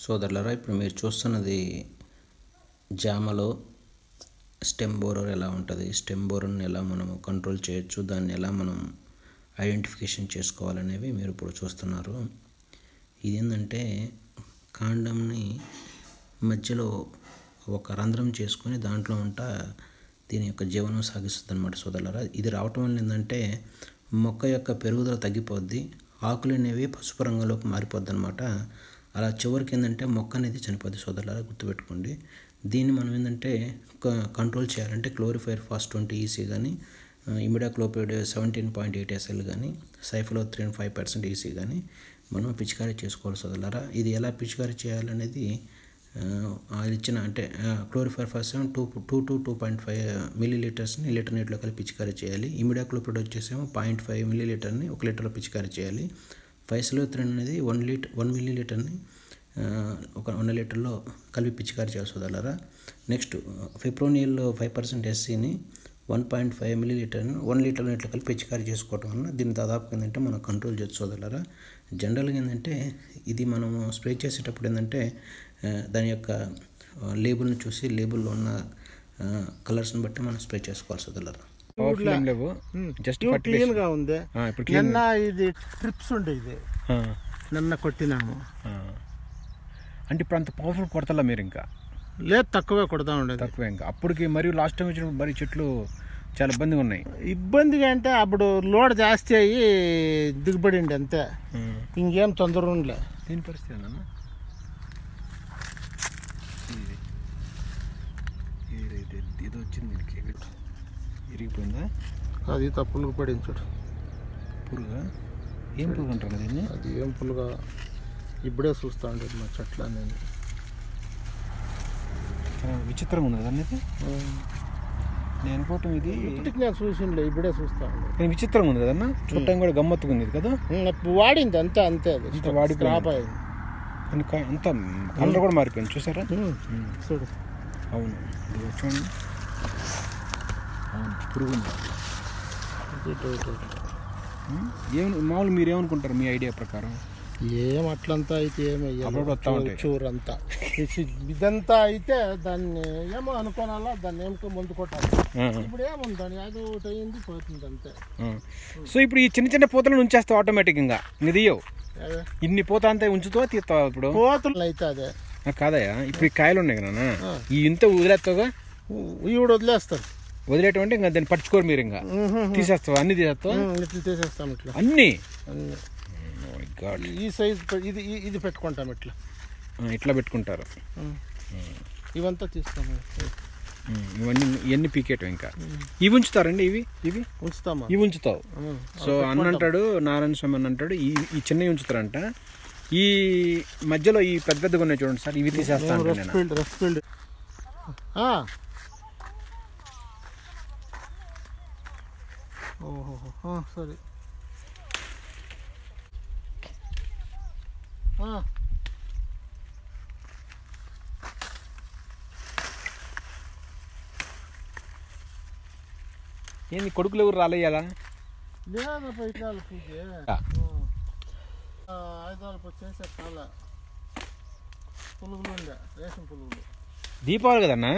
సోదరులారా, ఇప్పుడు మీరు చూస్తున్నది జామలో స్టెమ్ బోరర్ ఎలా ఉంటుంది, స్టెమ్ బోరర్ని ఎలా మనం కంట్రోల్ చేయొచ్చు, దాన్ని ఎలా మనం ఐడెంటిఫికేషన్ చేసుకోవాలనేవి మీరు ఇప్పుడు చూస్తున్నారు. ఇది ఏంటంటే కాండంని మధ్యలో ఒక రంధ్రం చేసుకొని దాంట్లో దీని యొక్క జీవనం సాగిస్తుంది అన్నమాట సోదరులారా. ఇది రావటం వల్ల ఏంటంటే మొక్క యొక్క పెరుగుదల తగ్గిపోద్ది, ఆకులు అనేవి పసుపు రంగులోకి మారిపోద్ది అనమాట. అలా చివరికి ఏంటంటే మొక్క అనేది చనిపోద్ది సోదరులారా, గుర్తుపెట్టుకోండి. దీన్ని మనం ఏంటంటే కంట్రోల్ చేయాలంటే క్లోరిఫైర్ ఫాస్ట్ 20 EC కానీ, ఇమిడాక్లోపిడ్ 17.8 SL కానీ, సైఫ్లోత్రిన్ 5% EC కానీ మనం పిచికారీ చేసుకోవాలి సోదరులారా. ఇది ఎలా పిచికారీ చేయాలనేది అది ఇచ్చిన అంటే క్లోరిఫైర్ ఫాస్ట్ 2 to 2.5 millilitersని లీటర్ నీటిలో కలిపి పిచికారీ చేయాలి. ఇమిడాక్లోపిడ్ వచ్చేసేమో 0.5 milliliterని 1 లీటర్లో పిచికారీ చేయాలి. ఫైసలోత్రిన్ అనేది 1 milliliterని 1 లీటర్లో కలిపి పిచికారీ చేయాలి సోదరులారా. నెక్స్ట్ ఫిప్రోనిల్ 5% SCని 1.5 milliliterని 1 లీటర్ నీటిలో కలిపి పిచికారీ చేసుకోవటం వల్ల దీన్ని దాదాపు ఏంటంటే మనం కంట్రోల్ చేయొచ్చు సోదరులారా. జనరల్గా ఏంటంటే ఇది మనం స్ప్రే చేసేటప్పుడు ఏంటంటే దాని యొక్క లేబుల్ని చూసి లేబుల్లో ఉన్న కలర్స్ని బట్టి మనం స్ప్రే చేసుకోవాలి సోదరులారా. క్లీన్గా ఉంది. నిన్న ఇది ట్రిప్స్ ఉండే, ఇది నిన్న కొట్టినాము. అంటే ఇప్పుడు అంత పవర్ఫుల్ కొడతలా మీరు? ఇంకా లేదు, తక్కువే కొడతా ఉండేది. తక్కువే ఇంకా అప్పటికి. మరియు లాస్ట్ టైం వచ్చినప్పుడు మరి చెట్లు చాలా ఇబ్బందిగా ఉన్నాయి. ఇబ్బందిగా అంటే అప్పుడు లోడ్ జాస్తి అయ్యి దిగుబడిండి అంతే, ఇంకేం తొందర ఉండలే. దీని పరిస్థితి అన్న ఇది వచ్చింది దీనికి ఇరిగిపోయిందా? అది తప్పులుగా పడింది చూడు. పురుగా? ఏం పురుగు అంటారు దీన్ని? అది ఏం పులుగా ఇప్పుడే చూస్తూ ఉండేది మా చెట్ల అనేది. విచిత్రంగా ఉంది కదా అనేది. నేను అనుకోవటం ఇది నేను చూసిండే, ఇప్పుడే చూస్తా ఉండేది. విచిత్రంగా ఉంది కదన్నా, చూడటం కూడా గమ్మత్తుగా ఉంది కదా. వాడింది అంతే అంతే, అది వాడి క్రాప్ అయింది అంతా. కలర్ కూడా మారిపోయింది చూసారా? చూడు. అవును, చూడండి. అవును, పురుగు ఉంది. మామూలు మీరు ఏమనుకుంటారు మీ ఐడియా ప్రకారం? ఏం అట్లంతా అయితే చూరంతా ఇదంతా అయితే దాన్ని ఏమో అనుకోనాలా, దాన్ని ఏమిటో ముందు కొట్టాలి. ఇప్పుడు ఏముందని అది ఒకటి అయింది, పోతుంది అంతే. సో ఇప్పుడు ఈ చిన్న చిన్న పూతలను ఉంచేస్తావు ఆటోమేటిక్గా? ఇది ఇన్ని పూత అంతా ఉంచుతావా తీస్తావా? ఇప్పుడు పూతలు అయితే అదే కాదయా, ఇప్పుడు ఈ కాయలు ఉన్నాయి కదా ఈ ఇంత వదిలేస్తావుగా? ఈవిడ వదిలేస్తారు. వదిలేయటం అంటే ఇంకా దాన్ని పట్టుకోరు మీరు? ఇంకా తీసేస్తావా? అన్ని తీసేస్తావా? ఇట్లా తీసేస్తాం, ఇట్లా అన్ని. ఈ సైజ్ ఇది పెట్టుకుంటాం, ఇట్లా పెట్టుకుంటారు. ఇవంతా తీస్తాము. ఇవన్నీ పీకేయటం. ఇంకా ఇవి ఉంచుతారండి? ఇవి ఉంచుతామా? ఇవి ఉంచుతావు. సో అన్న అంటాడు, నారాయణ స్వామి అన్న అంటాడు ఈ చిన్నవి ఉంచుతారంట. ఈ మధ్యలో ఈ పెద్ద పెద్దగా ఉన్నాయి చూడండి సార్, ఇవి తీసేస్తాను. ఓహో, సరే. ఏంది కొడుకులు ఎవరు రాలేయాలా? లేదప్ప, ఇట్లా పూజ 5 చేసే చాలా పులుగులు ఉండే, రేషన్ పులుగులు. దీపావళి కదన్నా?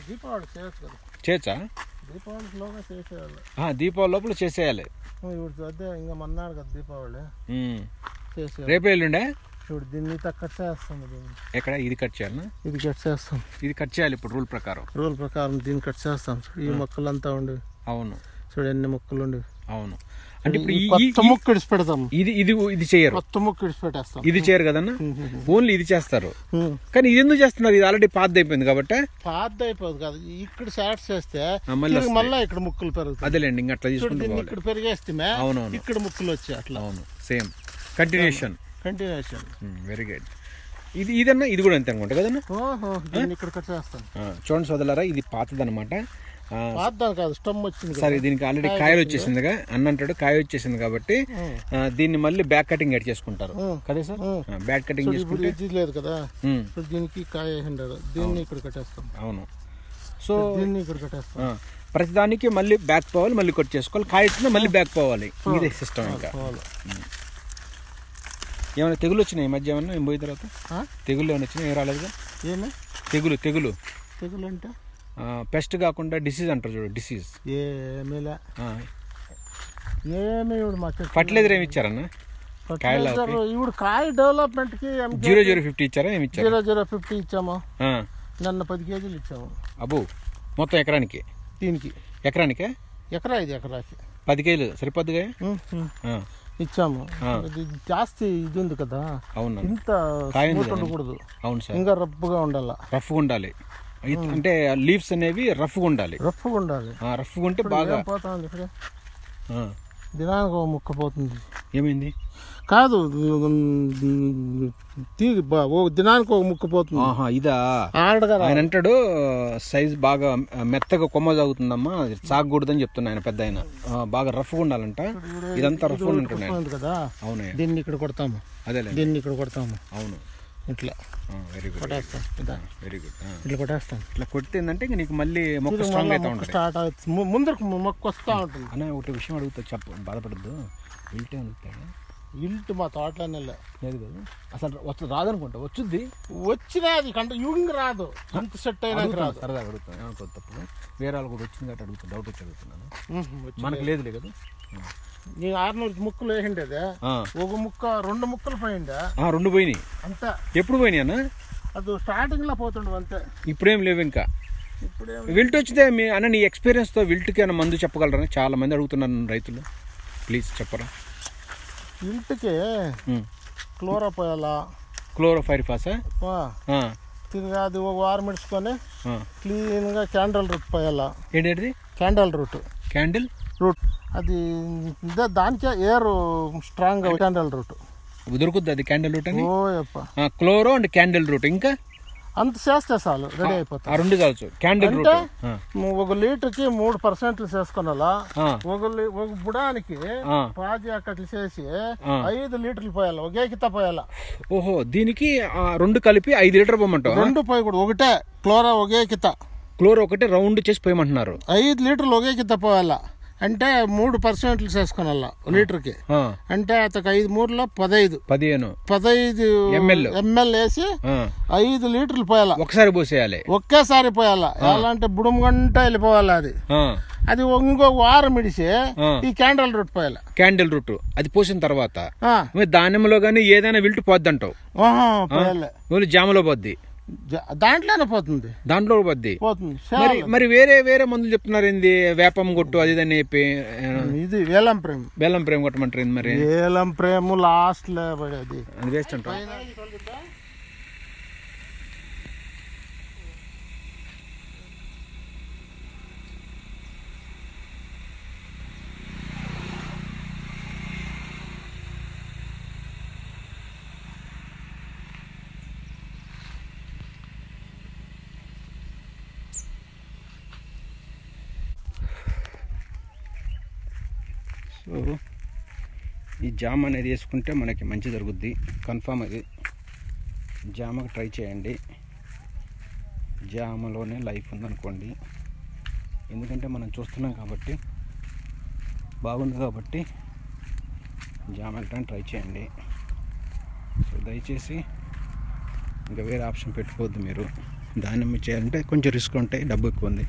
దీపావళి చేయొచ్చు కదా. చేయొచ్చా? దీపావళిలోగా చేసేయాలి. దీపావళి లోపల చేసేయాలి. ఇప్పుడు అదే ఇంకా మన్నాడు కదా దీపావళి, చేసేయాలి. రేపు ఎల్లుండే చూడు, దీన్ని కట్ చేస్తాం. ఎక్కడ ఇది కట్ చేయాలన్నా? ఇది కట్ చేస్తాం. ఇది కట్ చేయాలి ఇప్పుడు రూల్ ప్రకారం దీన్ని కట్ చేస్తాం. ఈ మొక్కలంతా ఉండి. అవును, చూడు ఎన్ని మొక్కలు ఉండి. అవును, అంటే ఇప్పుడు కొత్త మొక్క ఇడిచి పెడతాం. ఇది చేయరు, కొత్త మొక్క ఇడిచి పెట్టేస్తాం. ఇది చేయరు కదన్నా, ఓన్లీ ఇది చేస్తారు. కానీ ఇది ఎందుకు చేస్తున్నారు? ఇది ఆల్రెడీ పాత అయిపోయింది కాబట్టి. పాత అయిపోదు కదా, ఇక్కడ షార్ట్ చేస్తే మళ్ళీ ఇక్కడ ముక్కలు పెరుగుతాయి. అదేలేండి, ఇంకా అట్లా తీసుకుంటే ఇక్కడ పెరిగేస్తే అవునవును ఇక్కడ ముక్కలు వచ్చాయి. అట్లా అవును, సేమ్ కంటిన్యూషన్. Very good. ఇదన్నా ఇది కూడా అంతే అనుకుంటా కదన్నా. ఇక్కడ కట్ చేస్తాం. చూడండి సోదరులారా, ఇది పాతదన్నమాట. కాదు, స్టమ్ వచ్చింది. సరే, దీనికి ఆల్రెడీ కాయలు వచ్చేసిందిగా అన్న అంటాడు, కాయ వచ్చేసింది కాబట్టి దీన్ని మళ్ళీ బ్యాక్ కటింగ్ ఎడ్ చేసుకుంటారు కదా సార్? బ్యాక్ కటింగ్ చేసుకుంటే లేదు కదా, దీనికి కాయ వేసిండారు, దీన్ని ఇక్కడ కట్టేస్తాం. అవును, సో దీన్ని ఇక్కడ కట్టేస్తాం. ప్రతిదానికి మళ్ళీ బ్యాక్ పోవాలి, మళ్ళీ కట్ చేసుకోవాలి. కాయ వచ్చినా మళ్ళీ బ్యాక్ పోవాలి. ఇదే సిస్టమ్. ఇంకా ఏమైనా తెగులు వచ్చినాయి ఈ మధ్య ఏమన్నా మేము పోయిన తర్వాత? తెగులు ఏమైనా వచ్చినాయి? ఏం రాలేదుగా? ఏమి తెగులు తెగులు తెగులు అంటే పెస్ట్ కాకుండా డిసీజ్ అంటారు చూడు, డిసీజ్. ఏమిలే ఏమి ఇప్పుడు మా ఫర్టిలైజర్ ఏమి ఇచ్చారన్న? ఇప్పుడు కాయ డెవలప్మెంట్కి 0050 ఇచ్చారా? ఏమి ఇచ్చారు? 0050 ఇచ్చాము. నన్ను 10 కేజీలు ఇచ్చాము. అబ్బో, మొత్తం ఎకరానికి? దీనికి ఎకరానికే? ఎకరా ఇది ఎకరాకి 10 కేజీలు సరిపోద్దుగా ఇచ్చాము. ఇది జాస్తి ఇది ఉంది కదా. అవును, ఇంత ఉండకూడదు. అవును సార్, ఇంకా రఫ్గా ఉండాలి. రఫ్గా ఉండాలి అంటే లీవ్స్ అనేవి రఫ్గా ఉండాలి. రఫ్గా ఉండాలి. రఫ్గా ఉంటే బాగా పోతా ఉంది. ఇప్పుడే దినానికి ఒక ముక్క పోతుంది. ఏమైంది? కాదు, దినానికి ఒక ముక్క పోతుంది. ఇదా? ఆయన అంటాడు సైజ్ బాగా మెత్తగా కొమ్మ సాగుతుందమ్మా, సాగకూడదని చెప్తున్నా ఆయన, పెద్ద ఆయన. బాగా రఫ్గా ఉండాలంట. ఇదంతా రఫ్ ఉంటుంది కదా. అవును, దీన్ని ఇక్కడ కొడతాము. అదే, దీన్ని ఇక్కడ కొడతాము. అవును, ఇట్లా వెరీ గుడ్, కొట్టేస్తాం. Very good. ఇట్లా కొట్టేస్తాం. ఇట్లా కొడితే ఏంటంటే నీకు మళ్ళీ మొక్క స్ట్రాంగ్ అవుతా ఉంటుంది, స్టార్ట్ అవుతుంది, ముందరకు మొక్క వస్తూ ఉంటుంది. అన్న ఒకటి విషయం అడుగుతా, బాధపడద్దు. విల్టే అడుగుతాడు. ఇల్టు మా తోటలోనే లేదు కదా అసలు రాదనుకుంటా. వచ్చుద్ది, వచ్చినది కంటే యూంగ్ రాదు, అంత సెట్ అయినా రాదు. సరదా అడుగుతాను, ఏమనుకో తప్పు. వేరే వాళ్ళు కూడా వచ్చింది కాబట్టి అడుగుతా, డౌట్ వచ్చి అడుగుతున్నాను. మనకు లేదులే కదా. నీ 600 ముక్కలు వేసిండేదే, ఒక ముక్క 2 ముక్కలు పోయిందా? 2 పోయినాయి అంతే. ఎప్పుడు పోయినాయి అన్న? అది స్టార్టింగ్ లో పోతుండే అంతే. ఇప్పుడేం లేవు ఇంకా. విల్ట్ వచ్చితే మీ అన్న నీ ఎక్స్పీరియన్స్తో విల్ట్కి ఏమైనా మందు చెప్పగలరా? చాలా మంది అడుగుతున్నారు రైతులు, ప్లీజ్ చెప్పరా. విల్ట్కి క్లోరా పోయాలా? క్లోరోఫైరిఫాసా? తిరిగి అది ఒక వారం ఇడుచుకొని క్లీన్గా క్యాండిల్ రూట్ పోయాలా. ఏంటి? Candle route. క్యాండిల్ రూట్ అది దానికే ఏరు స్ట్రాంగ్ క్యాండిల్ రూట్ దొరుకుద్ది. అది క్యాండిల్ రూట్ అని. క్లోరో అండ్ క్యాండిల్ రూట్ ఇంకా అంత చేస్తే చాలు, రెడీ అయిపోతుంది. 2 కావచ్చు. క్యాండిల్ రూట్ 1 లీటర్కి 3% చేసుకోనాలా. ఒక బుడానికి 10 అక్కట్లు చేసి 5 లీటర్లు పోయాలి, ఒకే కిత పోయాలా. ఓహో, దీనికి 2 కలిపి 5 లీటర్ పోయమంటావు? 2 పోయకూడదు, ఒకటే క్లోరా ఒకే కిత. క్లోరో ఒకటే రౌండ్ చేసి పోయమంటున్నారు. 5 లీటర్లు ఒకే కిత పోయాలా అంటే 3% చేసుకోనాలా లీటర్కి. అంటే అతనికి 5 మూరలో 15 ఎంఎల్ వేసి 5 లీటర్లు పోయాలా. ఒకసారి పోసేయాలి, ఒకేసారి పోయాలా. ఎలా అంటే బుడుము గంట వెళ్ళిపోవాలి. అది ఇంకో వారం ఇడిసి ఈ క్యాండిల్ రూట్ పోయాలి. క్యాండిల్ రూట్ అది పోసిన తర్వాత దానిమ్మలో గానీ ఏదైనా విల్టు పోద్ది అంటావు? పోయాలి. జామలో పోద్ది, దాంట్లోనే పోతుంది. దాంట్లో పోద్ది. మరి వేరే మందులు చెప్తున్నారు ఏంది? వేపం కొట్టు అది అని చెప్పి. ఇది వేలం ప్రేమ్ కొట్టమంటారు ఏంది? మరి వేలం ప్రేమ్ లాస్ట్ లో పడేది అది వేస్ట్ అంటారు. సో ఈ జామ అనేది వేసుకుంటే మనకి మంచి జరుగుద్ది, కన్ఫామ్. అది జామకు ట్రై చేయండి. జామలోనే లైఫ్ ఉందనుకోండి. ఎందుకంటే మనం చూస్తున్నాం కాబట్టి, బాగుంది కాబట్టి జామ వెళ్ళడానికి ట్రై చేయండి. సో దయచేసి ఇంకా వేరే ఆప్షన్ పెట్టుకోవద్దు మీరు. దానిమ్మ చేయాలంటే కొంచెం రిస్క్ ఉంటాయి, డబ్బు ఎక్కువ ఉంది.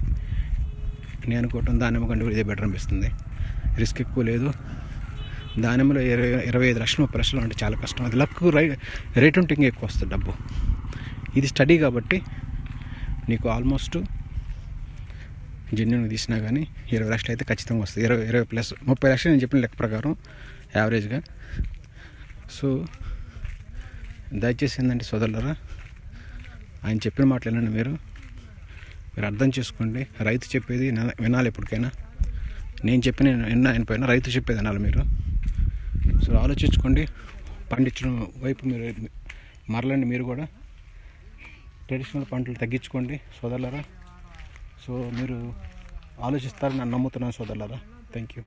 నేను అనుకోవటం దానిమ్మ కంటే ఇదే బెటర్ అనిపిస్తుంది. రిస్క్ ఎక్కువ లేదు. దానిమ్మలో 25 లక్షలు 30 లక్షలు అంటే చాలా కష్టం. అది లక్ రేట్ ఉంటే ఇంకా ఎక్కువ వస్తుంది డబ్బు. ఇది స్టడీ కాబట్టి నీకు ఆల్మోస్ట్ జెన్యున్గా తీసినా కానీ 20 లక్షలు అయితే ఖచ్చితంగా వస్తుంది. 20 ప్లస్ 30 లక్షలు నేను చెప్పిన లెక్క ప్రకారం యావరేజ్గా. సో దయచేసి ఏంటంటే సోదరులారా, ఆయన చెప్పిన మాటలు ఏంటంటే మీరు అర్థం చేసుకోండి. రైతు చెప్పేది వినాలి ఎప్పటికైనా. నేను చెప్పిన వినపోయినా రైతు చెప్పేది అనాలి మీరు. సో ఆలోచించుకోండి, పండించడం వైపు మీరు మరలండి. మీరు కూడా ట్రెడిషనల్ పంటలు తగ్గించుకోండి సోదరులారా. సో మీరు ఆలోచిస్తారని నేను నమ్ముతున్నాను సోదరులారా. Thank you.